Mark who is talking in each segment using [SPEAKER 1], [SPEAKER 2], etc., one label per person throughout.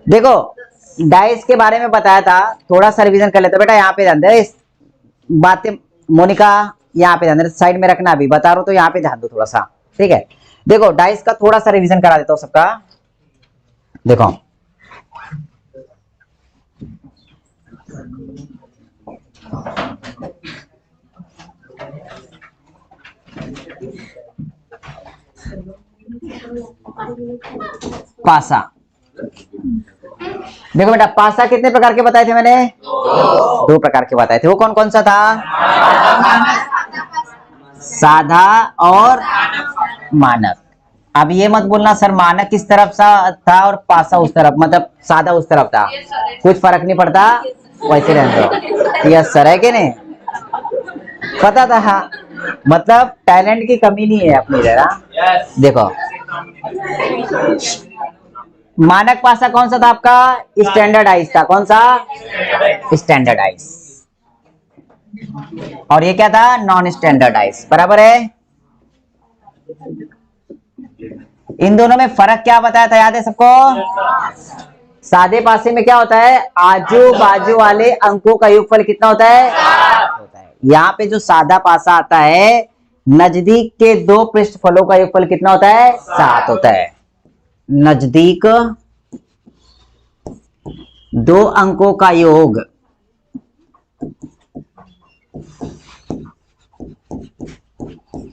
[SPEAKER 1] देखो डाइस के बारे में बताया था, थोड़ा सा रिवीजन कर लेते बेटा। यहाँ पे ध्यान दे, इस बातें मोनिका यहाँ पे ध्यान दे, साइड में रखना, अभी बता रहा हूं तो यहाँ पे ध्यान दो थोड़ा सा, ठीक है। देखो डाइस का थोड़ा सा रिवीजन करा देता हूं सबका। देखो पासा, देखो बेटा पासा कितने प्रकार के बताए थे मैंने? दो प्रकार के बताए थे। वो कौन कौन सा था? साधा और मानक। अब ये मत बोलना सर मानक किस तरफ सा था और पासा उस तरफ, मतलब साधा उस तरफ था, कुछ फर्क नहीं पड़ता, वैसे रहने दो। यस सर, है कि नहीं? पता था, हाँ। मतलब टैलेंट की कमी नहीं है अपनी जरा। देखो मानक पासा कौन सा था आपका? स्टैंडर्डाइज था। कौन सा? स्टैंडर्डाइज। और ये क्या था? Non standardise. बराबर है। इन दोनों में फर्क क्या बताया था, याद है सबको? सादे पासे में क्या होता है? आजू बाजू वाले अंकों का योगफल कितना होता है? होता है। यहाँ पे जो सादा पासा आता है, नजदीक के दो पृष्ठफलों का योगफल कितना होता है? 7 होता है। नजदीक दो अंकों का योग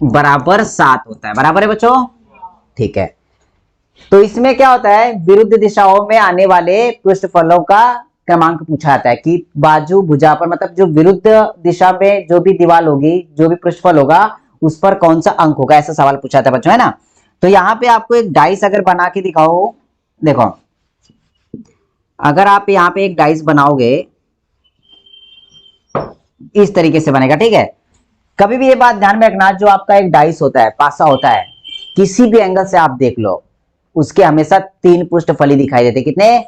[SPEAKER 1] बराबर 7 होता है। बराबर है बच्चों? ठीक है। तो इसमें क्या होता है? विरुद्ध दिशाओं में आने वाले पृष्ठफलों का क्रमांक पूछा जाता है कि बाजू भुजा पर, मतलब जो विरुद्ध दिशा में जो भी दीवार होगी, जो भी पृष्ठफल होगा, उस पर कौन सा अंक होगा, ऐसा सवाल पूछा था बच्चों, है ना। तो यहाँ पे आपको एक डाइस अगर बना के दिखाओ, देखो अगर आप यहाँ पे एक डाइस बनाओगे इस तरीके से बनेगा, ठीक है। कभी भी ये बात ध्यान में रखना, जो आपका एक डाइस होता है, पासा होता है, किसी भी एंगल से आप देख लो, उसके हमेशा 3 पृष्ठफली दिखाई देते। कितने?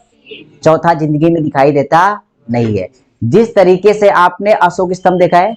[SPEAKER 1] चौथा जिंदगी में दिखाई देता नहीं है। जिस तरीके से आपने अशोक स्तंभ देखा है,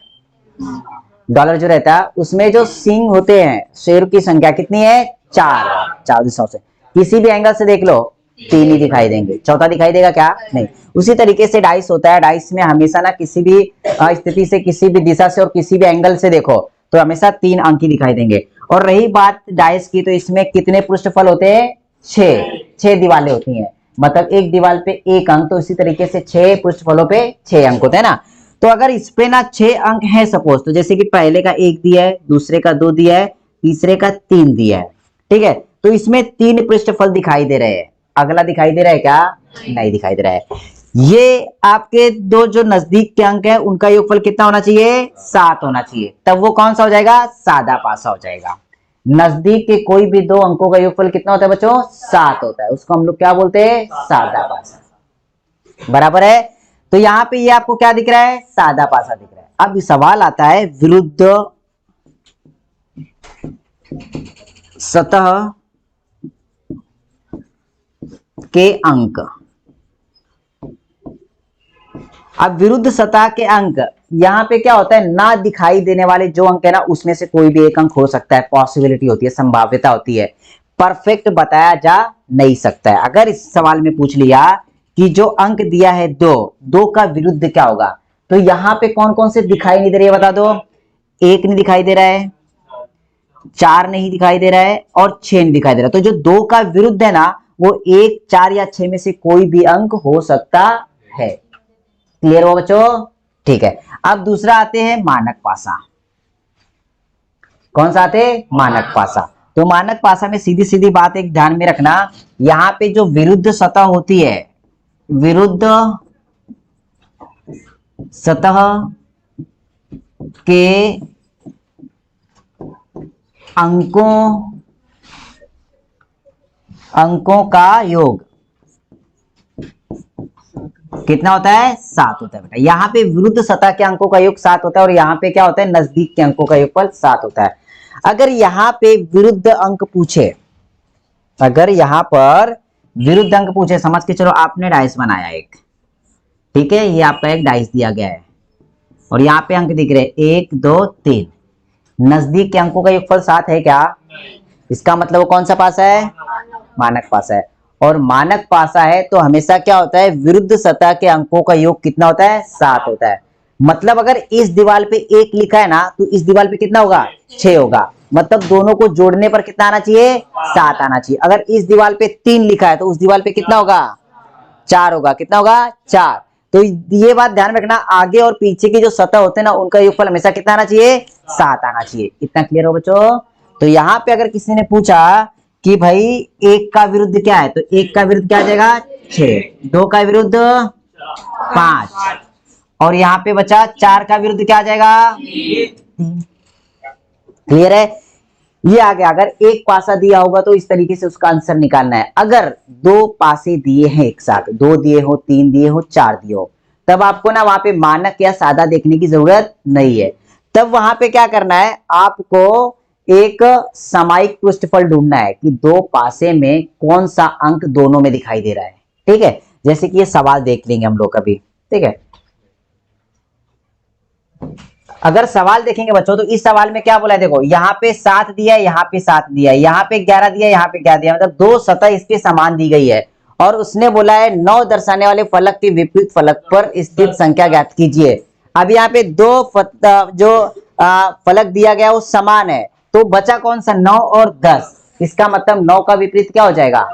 [SPEAKER 1] डॉलर जो रहता है उसमें जो सींग होते हैं, शेर की संख्या कितनी है? 4 दिशाओं से। किसी भी एंगल से देख लो 3 ही दिखाई देंगे, चौथा दिखाई देगा क्या? नहीं। उसी तरीके से डाइस होता है। डाइस में हमेशा ना किसी भी स्थिति से, किसी भी दिशा से और किसी भी एंगल से देखो तो हमेशा 3 अंक ही दिखाई देंगे। और रही बात डाइस की, तो इसमें कितने पृष्ठफल होते हैं? 6 दीवारें होती हैं, मतलब एक दीवार पे 1 अंक, तो इसी तरीके से 6 पृष्ठफलों पे 6 अंक होते हैं ना। तो अगर इस पे ना 6 अंक है सपोज, तो जैसे कि पहले का 1 दिया है, दूसरे का 2 दिया है, तीसरे का 3 दिया है, ठीक है। तो इसमें 3 पृष्ठफल दिखाई दे रहे हैं। अगला दिखाई दे रहा है क्या? नहीं दिखाई दे रहा है। ये आपके दो जो नजदीक के अंक है, उनका योगफल कितना होना चाहिए? 7 होना चाहिए। तब वो कौन सा हो जाएगा? सादा पासा हो जाएगा। नजदीक के कोई भी दो अंकों का योगफल कितना होता है बच्चों? 7 होता है। उसको हम लोग क्या बोलते हैं? सादा पासा। बराबर है। तो यहाँ पे ये आपको क्या दिख रहा है? सादा पासा दिख रहा है। अब सवाल आता है विरुद्ध सतह के अंक। अब विरुद्ध सतह के अंक, यहाँ पे क्या होता है? ना दिखाई देने वाले जो अंक है ना, उसमें से कोई भी एक अंक हो सकता है, पॉसिबिलिटी होती है, संभाव्यता होती है। परफेक्ट बताया जा नहीं सकता है। अगर इस सवाल में पूछ लिया कि जो अंक दिया है 2 का विरुद्ध क्या होगा, तो यहाँ पे कौन कौन से दिखाई नहीं दे रही है बता दो? 1 नहीं दिखाई दे रहा है, 4 नहीं दिखाई दे रहा है और 6 नहीं दिखाई दे रहा है। तो जो 2 का विरुद्ध है ना, वो 1, 4 या 6 में से कोई भी अंक हो सकता है। क्लियर हो बच्चों? ठीक है। अब दूसरा आते हैं मानक पासा। कौन सा आते हैं? मानक पासा। तो मानक पासा में सीधी सीधी बात एक ध्यान में रखना, यहां पे जो विरुद्ध सतह होती है, विरुद्ध सतह के अंकों का योग कितना होता है? 7 होता है बेटा। यहाँ पे विरुद्ध सतह के अंकों का योग 7 होता है और यहाँ पे क्या होता है? नजदीक के अंकों का योगफल 7 होता है। अगर यहाँ पे विरुद्ध अंक पूछे, अगर यहाँ पर विरुद्ध अंक पूछे, समझ के चलो आपने डाइस बनाया एक, ठीक है, ये आपका एक डाइस दिया गया है और यहाँ पे अंक दिख रहे हैं 1, 2, 3। नजदीक के अंकों का योगफल 7 है क्या? इसका मतलब वो कौन सा पासा है? मानक पासा है। और मानक पासा है तो हमेशा क्या होता है, विरुद्ध सतह के अंकों का योग कितना होता है, 7 होता है। मतलब अगर इस दीवार पे 1 लिखा है ना तो इस दीवार पे कितना होगा, 6 होगा। मतलब दोनों को जोड़ने पर कितना आना चाहिए, 7 आना चाहिए। अगर इस दीवार पे 3 लिखा है तो उस दीवार पे कितना होगा, 4 होगा। कितना होगा, 4। तो ये बात ध्यान में रखना, आगे और पीछे की जो सतह होते हैं ना उनका योगफल हमेशा कितना आना चाहिए, 7 आना चाहिए। इतना क्लियर हो बच्चों। तो यहाँ पे अगर किसी ने पूछा कि भाई 1 का विरुद्ध क्या है, तो 1 का विरुद्ध क्या आ जाएगा, 6। 2 का विरुद्ध 5, और यहाँ पे बचा 4 का विरुद्ध क्या आ जाएगा, 3। क्लियर है। ये आ गया। अगर एक पासा दिया होगा तो इस तरीके से उसका आंसर निकालना है। अगर 2 पासे दिए हैं एक साथ, 2 दिए हो, 3 दिए हो, 4 दिए हो, तब आपको ना वहां पे मानक या सादा देखने की जरूरत नहीं है। तब वहां पे क्या करना है, आपको एक सामायिक पृष्ठफल ढूंढना है कि 2 पासे में कौन सा अंक दोनों में दिखाई दे रहा है। ठीक है, जैसे कि ये सवाल देख लेंगे हम लोग अभी। ठीक है, अगर सवाल देखेंगे बच्चों तो इस सवाल में क्या बोला है, देखो यहाँ पे 7 दिया है, यहाँ पे 7 दिया है, यहाँ पे 11 दिया है, यहाँ पे 11 दिया है, मतलब 2 सतह इसके समान दी गई है। और उसने बोला है 9 दर्शाने वाले फलक के विपरीत फलक पर स्थित संख्या ज्ञात कीजिए। अब यहाँ पे 2 जो फलक दिया गया वो समान है, तो बचा कौन सा, 9 और 10। इसका मतलब 9 का विपरीत क्या हो जाएगा,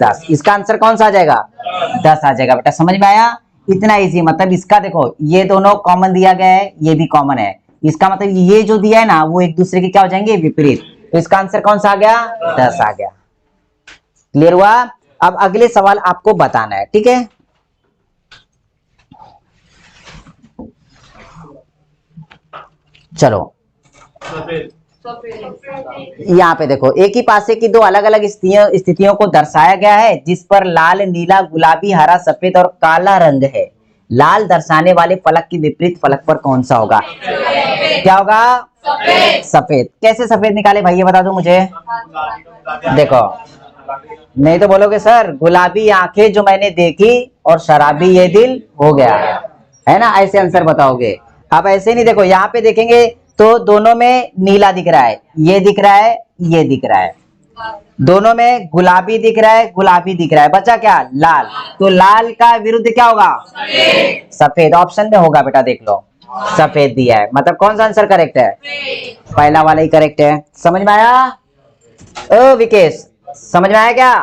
[SPEAKER 1] 10। इसका आंसर कौन सा आ जाएगा, 10 आ जाएगा। बेटा समझ में आया, इतना इजी। मतलब इसका देखो ये दोनों कॉमन दिया गया है, ये भी कॉमन है, इसका मतलब ये जो दिया है ना वो एक दूसरे के क्या हो जाएंगे, विपरीत। तो इसका आंसर कौन सा आ गया, 10 आ गया। क्लियर हुआ। अब अगले सवाल आपको बताना है। ठीक है, चलो यहाँ पे देखो, एक ही पासे की 2 अलग अलग स्थितियों को दर्शाया गया है जिस पर लाल, नीला, गुलाबी, हरा, सफेद और काला रंग है। लाल दर्शाने वाले फलक के विपरीत फलक पर कौन सा होगा, क्या होगा, सफेद। सफेद। कैसे सफेद निकाले भाई ये बता दो मुझे। देखो, नहीं तो बोलोगे सर गुलाबी आंखें जो मैंने देखी और शराबी ये दिल हो गया, है ना, ऐसे आंसर बताओगे। अब ऐसे नहीं, देखो यहाँ पे देखेंगे तो दोनों में नीला दिख रहा है, ये दिख रहा है, ये दिख रहा है, दोनों में गुलाबी दिख रहा है, गुलाबी दिख रहा है, बचा क्या, लाल। तो लाल का विरुद्ध क्या होगा, सफेद। ऑप्शन में होगा बेटा, देख लो सफेद दिया है, मतलब कौन सा आंसर करेक्ट है, पहला वाला ही करेक्ट है। समझ में आया ओ विकेश, समझ में आया क्या,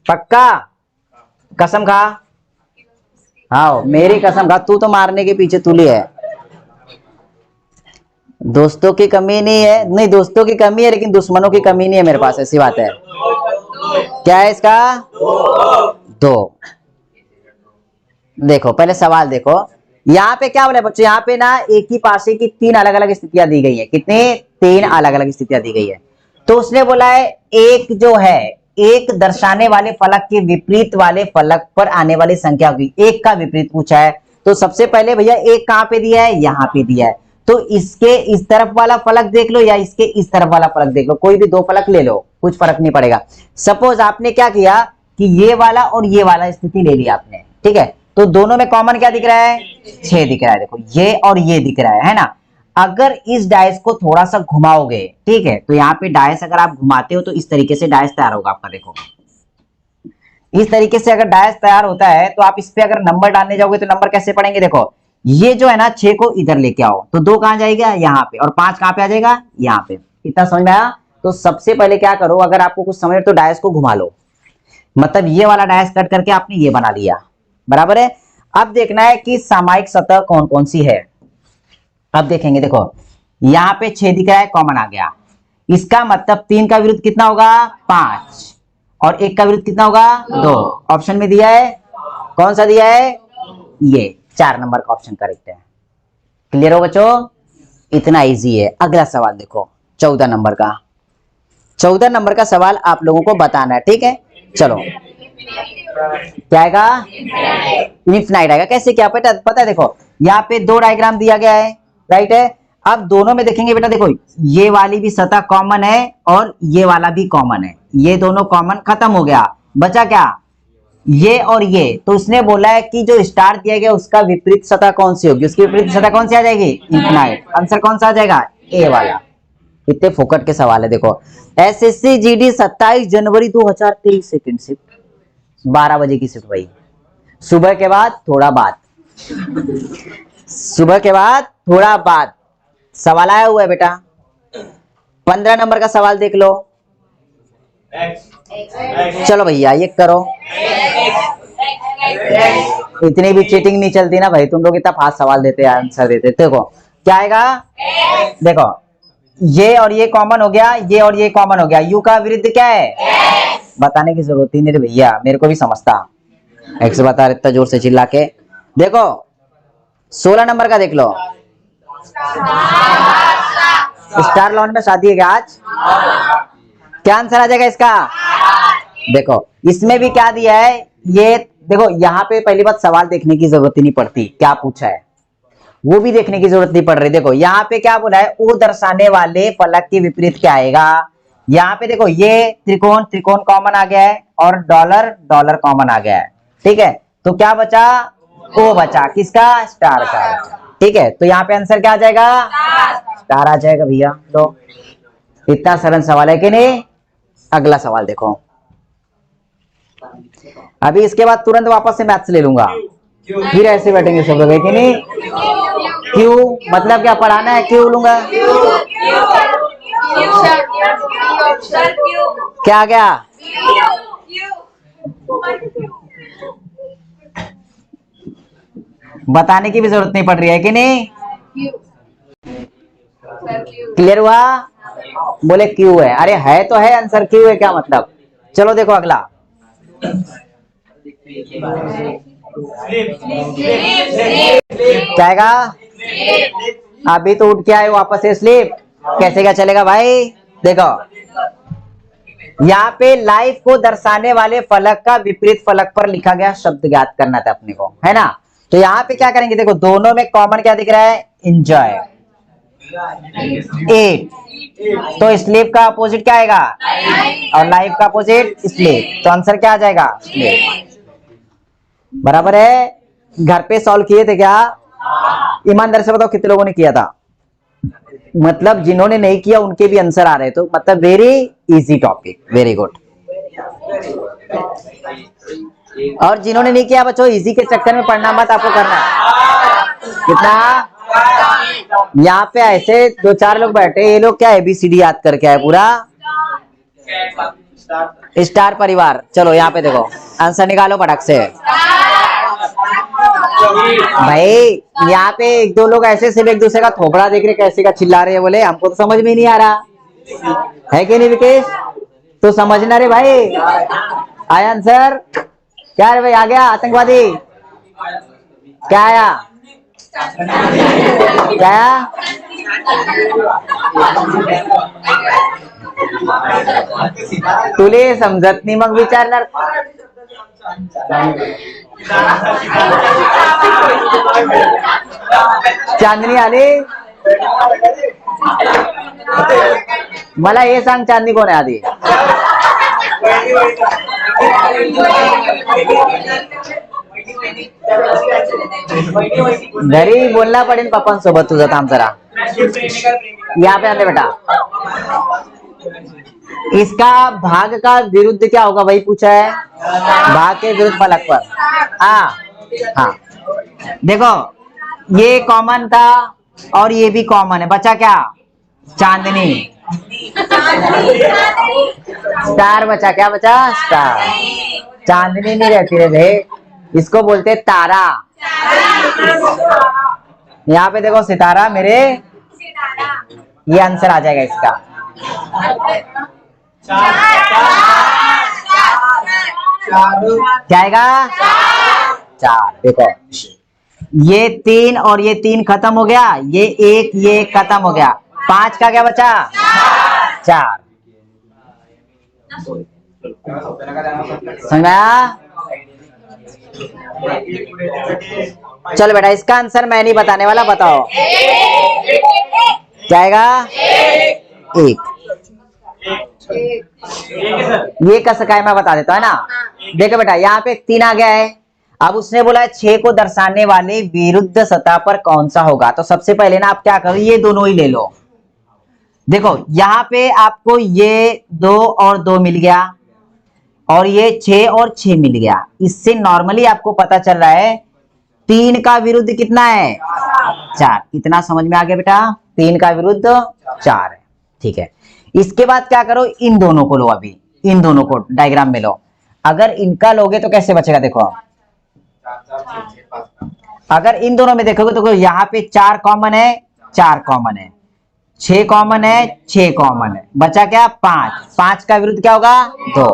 [SPEAKER 1] पक्का, कसम खा। हाँ मेरी कसम खा, तू तो मारने के पीछे तुली है। दोस्तों की कमी नहीं है, नहीं दोस्तों की कमी है लेकिन दुश्मनों की कमी नहीं है मेरे पास, ऐसी बात है। क्या है इसका, 2। देखो पहले सवाल देखो, यहाँ पे क्या बोले बच्चों, यहाँ पे ना एक ही पासे की 3 अलग अलग स्थितियां दी गई है। कितने, 3 अलग अलग स्थितियां दी गई है। तो उसने बोला है एक जो है, एक दर्शाने वाले फलक के विपरीत वाले फलक पर आने वाली संख्या की, एक का विपरीत पूछा है। तो सबसे पहले भैया एक कहां पे दिया है, यहाँ पे दिया है। तो इसके इस तरफ वाला फलक देख लो या इसके इस तरफ वाला फलक देख लो, कोई भी 2 फलक ले लो, कुछ फर्क नहीं पड़ेगा। सपोज आपने क्या किया कि ये वाला और ये वाला स्थिति ले लिया आपने, ठीक है। तो दोनों में कॉमन क्या दिख रहा है, 6 दिख रहा है। देखो ये और ये दिख रहा है ना। अगर इस डायस को थोड़ा सा घुमाओगे, ठीक है, तो यहाँ पे डायस अगर आप घुमाते हो तो इस तरीके से डायस तैयार होगा आपका। देखो इस तरीके से अगर डायस तैयार होता है तो आप इस पे अगर नंबर डालने जाओगे तो नंबर कैसे पढ़ेंगे। देखो ये जो है ना 6 को इधर लेके आओ तो 2 कहां जाएगा, यहाँ पे, और 5 कहां पे आ जाएगा, यहाँ पे। इतना समझ में आया। तो सबसे पहले क्या करो, अगर आपको कुछ समझ तो डायस को घुमा लो, मतलब ये वाला डायस कट करके आपने ये बना लिया, बराबर है। अब देखना है कि सामायिक सतह कौन कौन सी है। अब देखेंगे, देखो यहाँ पे 6 दिख रहा है, कॉमन आ गया। इसका मतलब 3 का विरुद्ध कितना होगा, 5, और 1 का विरुद्ध कितना होगा, 2। ऑप्शन में दिया है, कौन सा दिया है, ये 4 नंबर का ऑप्शन करेक्ट है। क्लियर हो बच्चों, इतना इजी है। अगला सवाल देखो 14 नंबर का। 14 नंबर का सवाल आप लोगों को बताना है, ठीक है। चलो क्या आएगा, इनफिनाइट आएगा। कैसे, क्या पता है। देखो यहाँ पे 2 डायग्राम दिया गया है, राइट है। अब दोनों में देखेंगे बेटा, देखो ये वाली भी सतह कॉमन है और ये वाला भी कॉमन है, ये दोनों कॉमन, खत्म हो गया। बचा क्या, ये और ये। तो उसने बोला है कि जो स्टार दिया गया उसका विपरीत सतह कौन सी होगी, उसकी विपरीत सतह कौन सी आ जाएगी, इनफिनाइट। आंसर कौन सा आ जाएगा, ए वाला। इतने फोकट के सवाल है। देखो एसएससी जीडी 27 जनवरी 2023 सेकंड शिफ्ट, 12 बजे की शिफ्ट भाई, सुबह के बाद थोड़ा बाद, सुबह के बाद थोड़ा बाद। सवाल आया हुआ है बेटा, 15 नंबर का सवाल देख लो। चलो भैया ये करो, इतनी भी चीटिंग नहीं चलती ना भाई, तुम लोग इतना फास्ट सवाल देते हैं, आंसर देते। देखो क्या आएगा, देखो ये और ये कॉमन हो गया, ये और ये कॉमन हो गया, यू का विरुद्ध क्या है? बताने की जरूरत ही नहीं रे भैया, मेरे को भी समझता। एक्स बता रहे इतना जोर से चिल्ला के। देखो 16 नंबर का देख लो, स्टार लॉन में शादी है क्या आज? क्या आंसर आ जाएगा इसका? देखो इसमें भी क्या दिया है, ये देखो यहाँ पे पहली बात सवाल देखने की जरूरत ही नहीं पड़ती, क्या पूछा है वो भी देखने की जरूरत नहीं पड़ रही। देखो यहाँ पे क्या बोला है, ओ दर्शाने वाले फलक के विपरीत क्या आएगा। यहाँ पे देखो ये त्रिकोण त्रिकोण कॉमन आ गया है और डॉलर डॉलर कॉमन आ गया है, ठीक है। तो क्या बचा, ओ बचा, किसका? स्टार का। ठीक है, तो यहाँ पे आंसर क्या आ जाएगा? स्टार आ जाएगा भैया। लो इतना सरल सवाल है कि नहीं। अगला सवाल देखो, अभी इसके बाद तुरंत वापस से मैथ्स ले लूंगा, फिर ऐसे बैठेंगे सब लोग, है कि नहीं? क्यों मतलब क्या पढ़ाना है, क्यों लूंगा? क्या क्या? बताने की भी जरूरत नहीं पड़ रही है कि नहीं? क्लियर हुआ? बोले क्यों है, अरे है तो है आंसर, क्यों है क्या मतलब। चलो देखो अगला, क्या? अभी तो उठ के आए वापस से स्लीप, कैसे क्या चलेगा भाई। देखो यहाँ पे लाइफ को दर्शाने वाले फलक का विपरीत फलक पर लिखा गया शब्द ज्ञात करना था अपने को, है ना। तो यहाँ पे क्या करेंगे, देखो दोनों में कॉमन क्या दिख रहा है, एंजॉय, एट। तो स्लीप का अपोजिट क्या आएगा, और लाइफ का अपोजिट स्लीप, तो आंसर क्या आ जाएगा, स्लीप। बराबर है। घर पे सॉल्व किए थे क्या? ईमानदार से बताओ कितने लोगों ने किया था, मतलब जिन्होंने नहीं किया उनके भी आंसर आ रहे, तो मतलब very easy topic, very good. और जिन्होंने नहीं किया बच्चों, इजी के चक्कर में पढ़ना मत, आपको करना कितना। यहाँ पे ऐसे 2-4 लोग बैठे, ये लोग क्या ABCD याद करके आए पूरा, स्टार परिवार। चलो यहाँ पे देखो आंसर निकालो फटक से भाई। यहाँ पे 1-2 लोग ऐसे सिर्फ एक दूसरे का थोपड़ा देख रहे, कैसे का चिल्ला रहे हैं, बोले हमको तो समझ में नहीं आ रहा है कि नहीं विकेश, तो समझना रे भाई। आया आंसर क्या रे भाई, आ गया आतंकवादी, क्या आया, क्या आया? तुले समजत नाही मग विचारणार, चांदनी आली, मला हे सांग चांदनी कोण आहे आधी। घरी बोलना पडेल पप्पांसोबत तुझं, थांब जरा, यहाँ पे आते बेटा। इसका भाग का विरुद्ध क्या होगा वही पूछा है, भाग के विरुद्ध फलक पर। हाँ देखो ये कॉमन था और ये भी कॉमन है, बचा क्या, चांदनी, स्टार बचा, क्या बचा, स्टार। चांदनी नहीं रहती रे भाई, इसको बोलते तारा। यहाँ पे देखो सितारा मेरे, ये आंसर आ जाएगा इसका। क्या आएगा, 4। देखो ये 3 और ये 3 खत्म हो गया, ये 1 ये खत्म हो गया, 5 का क्या बचा, 4। समझा? चल बेटा इसका आंसर मैं नहीं बताने वाला, बताओ क्या आएगा, 1। ये का सकाय मैं बता देता है ना। देखो बेटा यहाँ पे 3 आ गया है, अब उसने बोला है 6 को दर्शाने वाले विरुद्ध सतह पर कौन सा होगा। तो सबसे पहले ना आप क्या करो, ये दोनों ही ले लो। देखो यहाँ पे आपको ये 2 और 2 मिल गया, और ये 6 और 6 मिल गया। इससे नॉर्मली आपको पता चल रहा है 3 का विरुद्ध कितना है? 4। इतना समझ में आ गया बेटा? 3 का विरुद्ध 4 है। ठीक है, इसके बाद क्या करो, इन दोनों को लो। अभी इन दोनों को डायग्राम में लो। अगर इनका लोगे तो कैसे बचेगा? देखो, अगर इन दोनों में देखोगे तो यहाँ पे 4 कॉमन है, 4 कॉमन है, 6 कॉमन है, 6 कॉमन है, बचा क्या? 5। 5 का विरुद्ध क्या होगा? 2।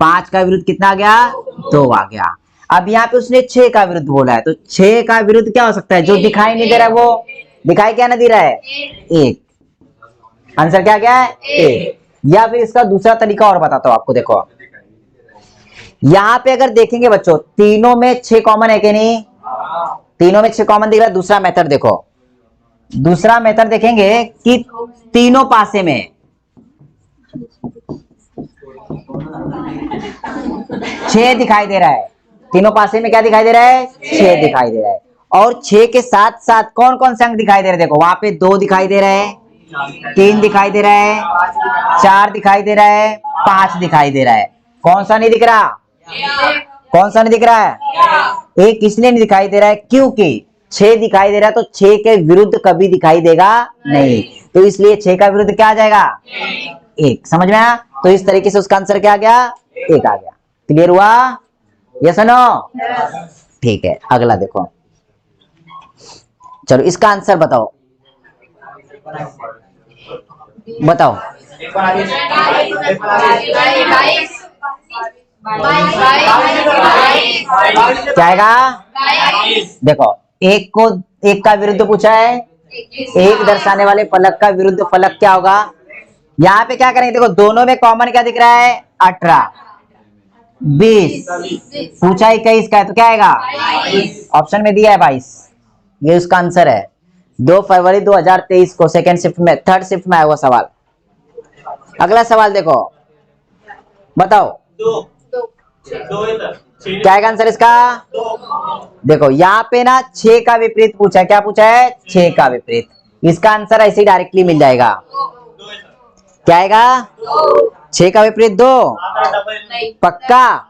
[SPEAKER 1] 5 का विरुद्ध कितना आ गया? 2 आ गया। अब यहाँ पे उसने 6 का विरुद्ध बोला है, तो 6 का विरुद्ध क्या हो सकता है? जो दिखाई नहीं दे रहा है वो दिखाई क्या नहीं दे रहा है? 1। आंसर क्या गया है? 1। या फिर इसका दूसरा तरीका और बताता हूं आपको। देखो, यहां पे अगर देखेंगे बच्चों, तीनों में 6 कॉमन है कि नहीं? तीनों में 6 कॉमन दिख रहा है। दूसरा मेथड देखो, दूसरा मेथड देखेंगे कि तीनों पासे में 6 दिखाई दे रहा है। तीनों पासे में क्या दिखाई दे रहा है? 6 दिखाई दे रहा है। और 6 के साथ साथ कौन कौन से अंक दिखाई दे रहे हैं? देखो, वहां पे 2 दिखाई दे रहा है, 3 दिखाई दे रहा है, 4 दिखाई दे रहा है, 5 दिखाई दे रहा है। कौन सा नहीं दिख रहा? कौन सा नहीं दिख रहा है? एक इसलिए नहीं दिखाई दे रहा है क्योंकि 6 दिखाई दे रहा है, तो 6 के विरुद्ध कभी दिखाई देगा नहीं, तो इसलिए 6 का विरुद्ध क्या आ जाएगा? 1। समझ में आया? तो इस तरीके से उसका आंसर क्या आ गया? 1 आ गया। क्लियर हुआ? Yes no? ठीक है, अगला देखो। चलो इसका आंसर बताओ, बताओ। क्या आएगा? देखो, एक का विरुद्ध पूछा है, एक दर्शाने वाले फलक का विरुद्ध फलक क्या होगा? यहाँ पे क्या करेंगे? देखो, दोनों में कॉमन क्या दिख रहा है? 18, 20 पूछा 21 का है, तो क्या आएगा? ऑप्शन में दिया है 22। ये उसका आंसर है। 2 फरवरी 2023 को सेकेंड शिफ्ट में, थर्ड शिफ्ट में आया हुआ सवाल। अगला सवाल देखो, बताओ क्या है आंसर इसका? देखो, यहाँ पे ना 6 का विपरीत पूछा है। क्या पूछा है? 6 का विपरीत। इसका आंसर ऐसे ही डायरेक्टली मिल जाएगा। क्या आएगा? 6 का विपरीत 2। पक्का?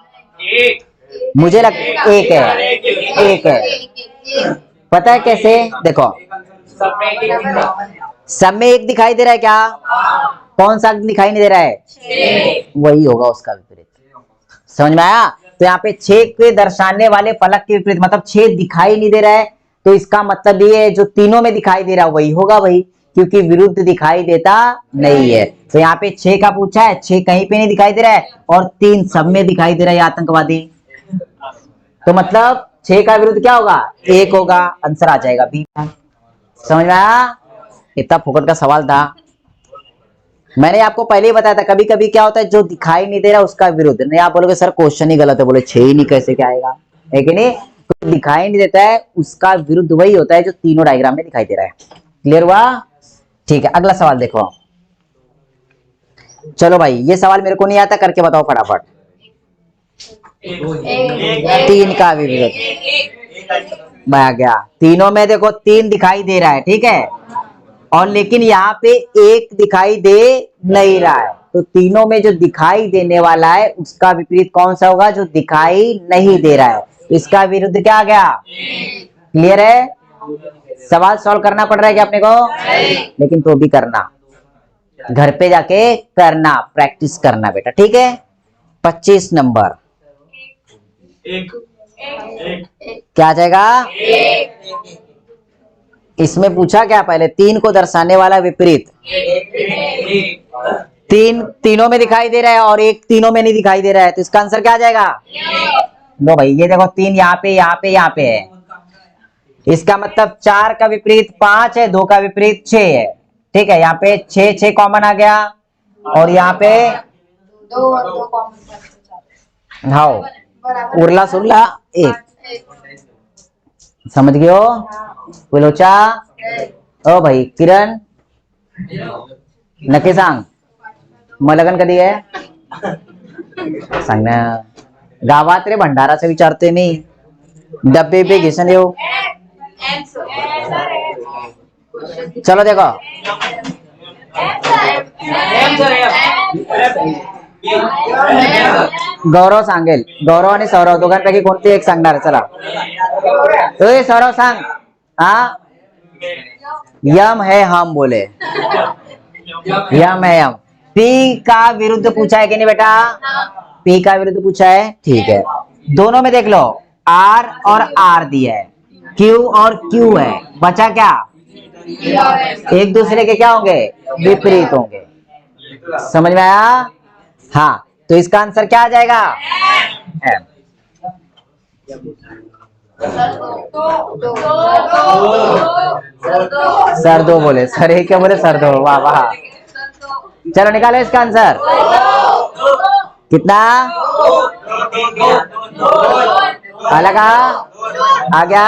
[SPEAKER 1] मुझे लग 1 है, 1 है। पता है कैसे? देखो, सब में 1 दिखाई दे रहा है क्या? कौन सा दिखाई नहीं दे रहा है? वही होगा उसका विपरीत। समझ में आया? तो यहाँ पे 6 के दर्शाने वाले फलक के विपरीत, मतलब 6 दिखाई नहीं दे रहा है, तो इसका मतलब ये है जो तीनों में दिखाई दे रहा है वही होगा वही, क्योंकि विरुद्ध दिखाई देता नहीं है। तो यहाँ पे 6 का पूछा है, 6 कहीं पे नहीं दिखाई दे रहा है और 3 सब में दिखाई दे रहा है आतंकवादी। तो मतलब 6 का विरुद्ध क्या होगा? 1 होगा। आंसर आ जाएगा बी। समझ में आया? इतना फोकट का सवाल था। मैंने आपको पहले ही बताया था, कभी कभी क्या होता है जो दिखाई नहीं दे रहा उसका विरुद्ध। नहीं, आप बोलोगे सर क्वेश्चन ही गलत है, बोले 6 ही नहीं कैसे क्या आएगा? है कि नहीं? तो दिखाई नहीं देता है उसका विरुद्ध वही होता है जो तीनों डायग्राम में दिखाई दे रहा है। क्लियर हुआ? ठीक है, अगला सवाल देखो। चलो भाई, ये सवाल मेरे को नहीं आता, करके बताओ फटाफट। 3 का विपरीत आ गया। तीनों में देखो 3 दिखाई दे रहा है, ठीक है, और लेकिन यहाँ पे 1 दिखाई दे नहीं रहा है। तो तीनों में जो दिखाई देने वाला है उसका विपरीत कौन सा होगा? जो दिखाई नहीं दे रहा है। तो इसका विरुद्ध क्या आ गया? क्लियर है? सवाल सॉल्व करना पड़ रहा है क्या अपने को? लेकिन तो भी करना, घर पे जाके करना, प्रैक्टिस करना बेटा, ठीक है? 25 नंबर क्या आ जाएगा? इसमें पूछा क्या पहले? 3 को दर्शाने वाला विपरीत। 3 तीनों में दिखाई दे रहा है और 1 तीनों में नहीं दिखाई दे रहा है, तो इसका आंसर क्या आ जाएगा? लो भाई, ये देखो 3 यहाँ पे, यहाँ पे, यहाँ पे है। इसका मतलब 4 का विपरीत 5 है, 2 का विपरीत 6 है, ठीक है? यहाँ पे 6 कॉमन आ गया और यहाँ पे 2 कॉमन। हाँ, उरला सुरला 1। समझ गए हो? लोचा ओ भाई किरण नक्की सांग मग लग्न कधी आहे? सांग ना. गावात रे भंडाराचं विचारतोय मी. डब्बे पे घेसन येऊ. चलो देखो, गौरव सांगेल. गौरव आणि सौरव दोघांपैकी कोणते एक सांगणार? चला तो सौरव सांग. हा यम है हम बोले. यम है हम. पी का विरुद्ध पूछा है कि नहीं बेटा? पी का विरुद्ध पूछा है. ठीक है, दोनों में देख लो आर और आर दिया है, क्यू और क्यू है, बचा क्या? एक दूसरे के क्या होंगे? विपरीत होंगे. समझ में आया? हाँ, तो इसका आंसर क्या आ जाएगा? एम. सर दो बोले. सर एक क्या बोले? सर दो. वाह वाह. चलो निकालो इसका आंसर. कितना? अलग आ गया.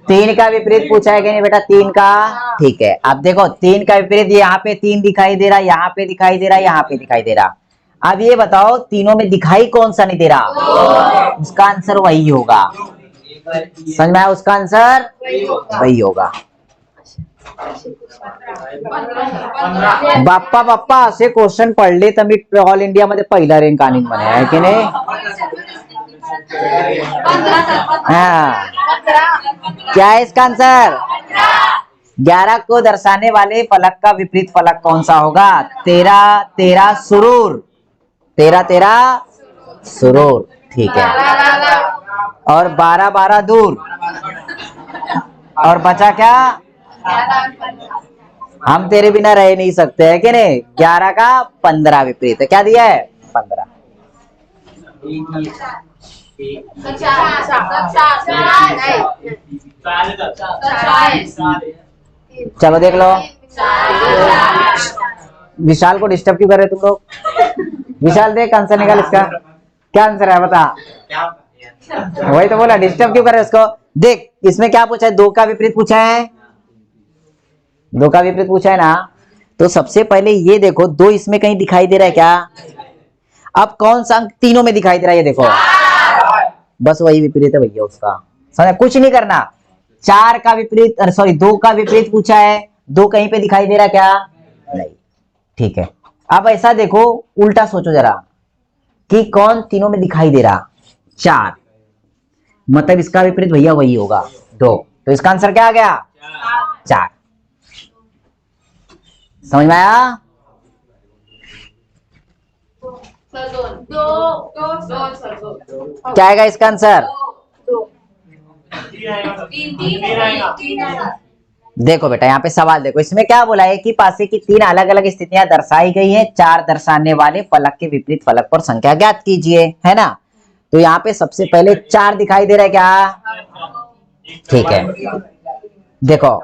[SPEAKER 1] तीन का विपरीत पूछा है कि नहीं बेटा? तीन का. ठीक है, अब देखो तीन का विपरीत यहाँ पे तीन दिखाई दे रहा, यहाँ पे दिखाई दे रहा, यहाँ पे दिखाई दे रहा. अब ये बताओ तीनों में दिखाई कौन सा नहीं दे रहा? उसका आंसर वही होगा. समझ में आया? उसका आंसर वही होगा. बाप्पा बाप्पा असे क्वेश्चन पडले तर मी ऑल इंडिया मध्ये पहिला रँक आणीन म्हणे, आहे की नाही? हाँ, क्या है इसका आंसर? 11 को दर्शाने वाले फलक का विपरीत फलक कौन सा होगा? 13 13 सुरूर. 13 13 सुरूर. ठीक है, और 12 12 दूर, और बचा क्या? हम तेरे बिना रह नहीं सकते, है कि नहीं? 11 का 15 विपरीत है. क्या दिया है? 15. चलो देख लो. विशाल को डिस्टर्ब क्यों कर रहे तुम लोग? विशाल देख आंसर निकाल इसका. क्या आंसर है बता? वही तो बोला, डिस्टर्ब क्यों कर रहे उसको? देख इसमें क्या पूछा है? दो का विपरीत पूछा है. दो का विपरीत पूछा है ना, तो सबसे पहले ये देखो दो इसमें कहीं दिखाई दे रहा है क्या? अब कौन सा अंक तीनों में दिखाई दे रहा है? ये देखो, बस वही विपरीत है भैया उसका. समझ? कुछ नहीं करना. 4 का विपरीत, सॉरी 2 का विपरीत पूछा है, 2 कहीं पे दिखाई दे रहा क्या? नहीं. ठीक है, अब ऐसा देखो उल्टा सोचो जरा कि कौन तीनों में दिखाई दे रहा? 4. मतलब इसका विपरीत भैया वही होगा 2. तो इसका आंसर क्या आ गया? 4. समझ में आया? क्या आएगा इसका आंसर? देखो बेटा यहाँ पे सवाल देखो, इसमें क्या बोला है कि पासे की 3 अलग अलग स्थितियां दर्शाई गई हैं. 4 दर्शाने वाले फलक के विपरीत फलक पर संख्या ज्ञात कीजिए, है ना? तो यहाँ पे सबसे पहले 4 दिखाई दे रहा है क्या? ठीक है, देखो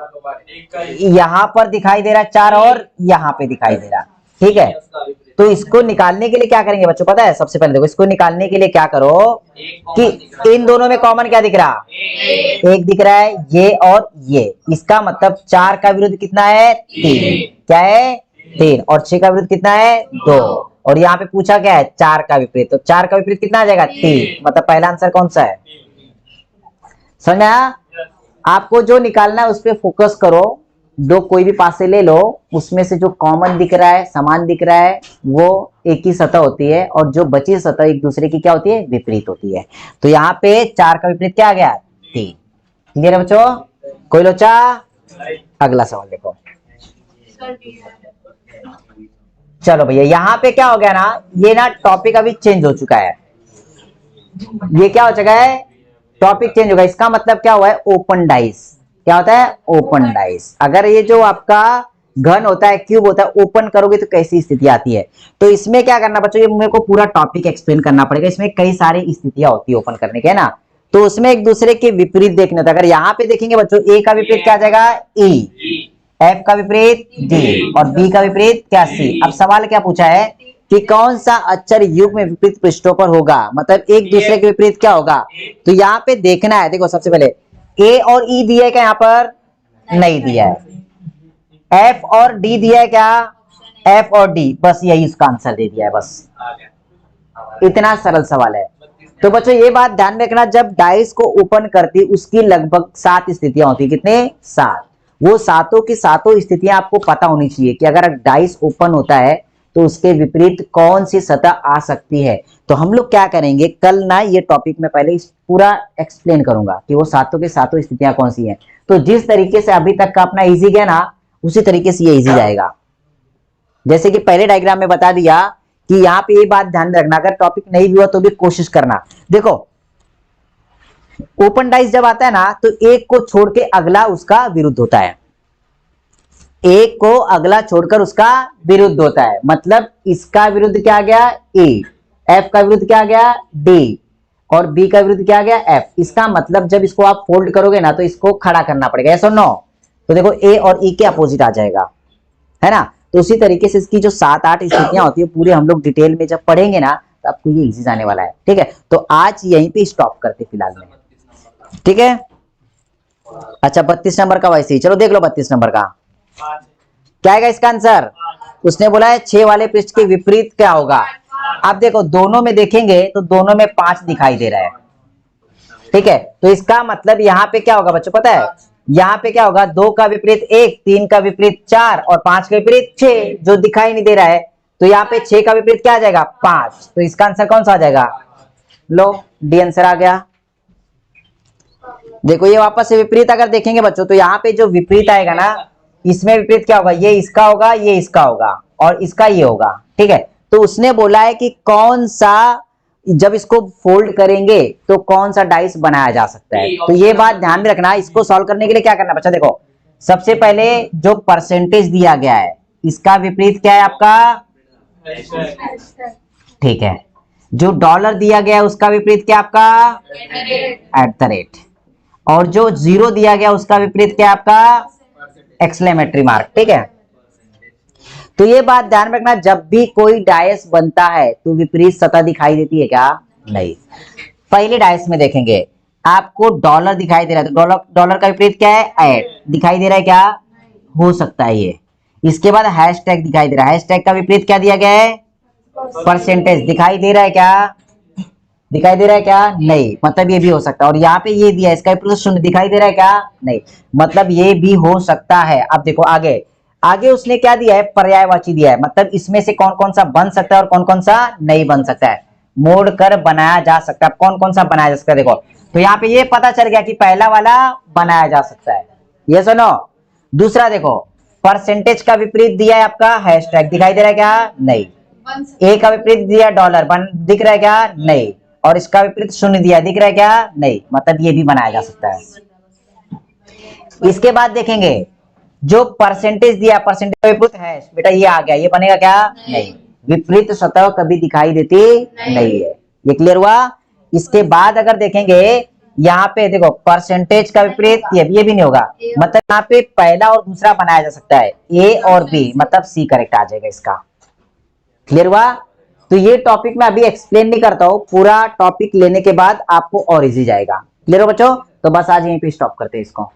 [SPEAKER 1] यहाँ पर दिखाई दे रहा है 4 और यहाँ पे दिखाई दे रहा. ठीक है, तो इसको निकालने के लिए क्या करेंगे बच्चों पता है? सबसे पहले देखो इसको निकालने के लिए क्या करो कि इन दोनों में कॉमन क्या दिख रहा? एक दिख रहा है, ये और ये. इसका मतलब 4 का विरुद्ध कितना है? 3. क्या है? 3. और 6 का विरुद्ध कितना है? 2. और यहाँ पे पूछा क्या है? 4 का विपरीत. तो 4 का विपरीत कितना आ जाएगा? 3. मतलब पहला आंसर कौन सा है? समझा? आपको जो निकालना है उस पर फोकस करो. दो कोई भी पासे ले लो, उसमें से जो कॉमन दिख रहा है, समान दिख रहा है, वो एक ही सतह होती है, और जो बची सतह एक दूसरे की क्या होती है? विपरीत होती है. तो यहाँ पे 4 का विपरीत क्या आ गया? 3. क्लियर है बच्चों? कोई लोचा? अगला सवाल देखो. चलो भैया यहाँ पे क्या हो गया ना, ये ना टॉपिक अभी चेंज हो चुका है. ये क्या हो चुका है? टॉपिक चेंज होगा. इसका मतलब क्या हुआ है? Open dice. क्या होता है? Open dice. अगर ये जो आपका घन होता है, क्यूब होता है, ओपन करोगे तो कैसी स्थिति आती है? तो इसमें क्या करना बच्चों, ये मेरे को पूरा टॉपिक एक्सप्लेन करना पड़ेगा. इसमें कई सारी स्थितियां होती है ओपन करने के, है ना? तो उसमें एक दूसरे के विपरीत देखने होता है. अगर यहाँ पे देखेंगे बच्चों, ए का विपरीत क्या आ जाएगा? ई. एफ का विपरीत डी. और बी का विपरीत क्या? सी. अब सवाल क्या पूछा है कि कौन सा अक्षर युग्म में विपरीत पृष्ठों पर होगा? मतलब एक दूसरे के विपरीत क्या होगा? तो यहाँ पे देखना है. देखो सबसे पहले ए और ई दिया है क्या? यहाँ पर नहीं दिया है. एफ और डी दिया है क्या? एफ और डी. बस यही उसका आंसर दे दिया है. बस इतना सरल सवाल है. तो बच्चों ये बात ध्यान में रखना, जब डाइस को ओपन करती उसकी लगभग 7 स्थितियां होती. कितने? 7. वो सातों की सातों स्थितियां आपको पता होनी चाहिए कि अगर डाइस ओपन होता है तो उसके विपरीत कौन सी सतह आ सकती है। तो हम लोग क्या करेंगे कल ना, ये टॉपिक में पहले इस पूरा एक्सप्लेन करूंगा कि वो सातों के सातों स्थितियां कौन सी हैं। तो जिस तरीके से अभी तक का अपना इजी गया ना, उसी तरीके से ये इजी जाएगा। जैसे कि पहले डायग्राम में बता दिया कि यहाँ पे ये बात ध्यान में रखना, अगर टॉपिक नहीं भी हुआ तो भी कोशिश करना। देखो ओपन डाइस जब आता है ना तो एक को छोड़ के अगला उसका विरुद्ध होता है, एक को अगला छोड़कर उसका विरुद्ध होता है। मतलब इसका विरुद्ध क्या आ गया ए, एफ का विरुद्ध क्या आ गया डी, और बी का विरुद्ध क्या आ गया एफ। इसका मतलब जब इसको आप फोल्ड करोगे ना तो इसको खड़ा करना पड़ेगा, ऐसा नो। तो देखो ए और ई के अपोजिट आ जाएगा, है ना। तो उसी तरीके से इसकी जो 7-8 स्थितियां होती है पूरे हम लोग डिटेल में जब पढ़ेंगे ना तो आपको ये इजी जाने वाला है। ठीक है, तो आज यहीं पे स्टॉप करते फिलहाल में। ठीक है, अच्छा 32 नंबर का वैसे ही, चलो देख लो 32 नंबर का क्या आएगा इसका आंसर। उसने बोला है 6 वाले पृष्ठ के विपरीत क्या होगा। आप देखो दोनों में देखेंगे तो दोनों में 5 दिखाई दे रहा है। ठीक है, तो इसका मतलब यहाँ पे क्या होगा बच्चों पता है, यहाँ पे क्या होगा 2 का विपरीत 1, 3 का विपरीत 4 और 5 का विपरीत 6, जो दिखाई नहीं दे रहा है। तो यहाँ पे 6 का विपरीत क्या आ जाएगा 5, तो इसका आंसर कौन सा आ जाएगा, लो डी आंसर आ गया। देखो ये वापस से विपरीत अगर देखेंगे बच्चों तो यहाँ पे जो विपरीत आएगा ना, इसमें विपरीत क्या होगा, ये इसका होगा, ये इसका होगा और इसका ये होगा। ठीक है, तो उसने बोला है कि कौन सा, जब इसको फोल्ड करेंगे तो कौन सा डाइस बनाया जा सकता है। तो ये बात ध्यान में रखना। इसको सॉल्व करने के लिए क्या करना बच्चा, देखो सबसे पहले जो परसेंटेज दिया गया है इसका विपरीत क्या है आपका, ठीक है। जो डॉलर दिया गया है उसका विपरीत क्या आपका एट द रेट, और जो 0 दिया गया उसका विपरीत क्या आपका एक्सक्लेमेटरी मार्क। ठीक है, तो ये बात ध्यान में रखना, जब भी कोई डायस बनता है तो विपरीत सतह दिखाई देती है क्या, नहीं। पहले डायस में देखेंगे आपको डॉलर दिखाई दे रहा है, तो डॉलर डॉलर का विपरीत क्या है एट, दिखाई दे रहा है क्या, हो सकता है ये। इसके बाद हैशटैग दिखाई दे रहा है, हैशटैग का विपरीत क्या दिया गया है परसेंटेज, दिखाई दे रहा है क्या, दिखाई दे रहा है क्या, नहीं, मतलब ये भी हो सकता है। और यहाँ पे ये दिया है इसका विपरीत शून्य, दिखाई दे रहा है क्या, नहीं, मतलब ये भी हो सकता है। अब देखो आगे, आगे उसने क्या दिया है पर्यायवाची दिया है, मतलब इसमें से कौन कौन सा बन सकता है और कौन कौन सा नहीं बन सकता है, मोड़ कर बनाया जा सकता है। कौन कौन सा बनाया जा सकता है देखो, तो यहाँ पे ये पता चल गया कि पहला वाला बनाया जा सकता है, ये सुनो। दूसरा देखो परसेंटेज का विपरीत दिया है आपका हैशटैग, दिखाई दे रहा है क्या, नहीं। ए का विपरीत दिया डॉलर, दिख रहा है क्या, नहीं। और इसका विपरीत शून्य दिया, दिख रहा है क्या, नहीं, मतलब ये भी बनाया जा सकता है। इसके बाद देखेंगे जो परसेंटेज दिया, परसेंटेज का विपरीत है बेटा, ये आ गया, ये बनेगा क्या, नहीं। विपरीत सतह कभी दिखाई देती नहीं है, ये क्लियर हुआ। इसके बाद अगर देखेंगे यहाँ पे देखो परसेंटेज का विपरीत ये भी नहीं होगा, मतलब यहाँ पे पहला और दूसरा बनाया जा सकता है, ए और बी, मतलब सी करेक्ट आ जाएगा इसका। क्लियर हुआ। तो ये टॉपिक मैं अभी एक्सप्लेन नहीं करता हूं, पूरा टॉपिक लेने के बाद आपको और इजी जाएगा। क्लियर हो बच्चों, तो बस आज यहीं पे स्टॉप करते हैं इसको।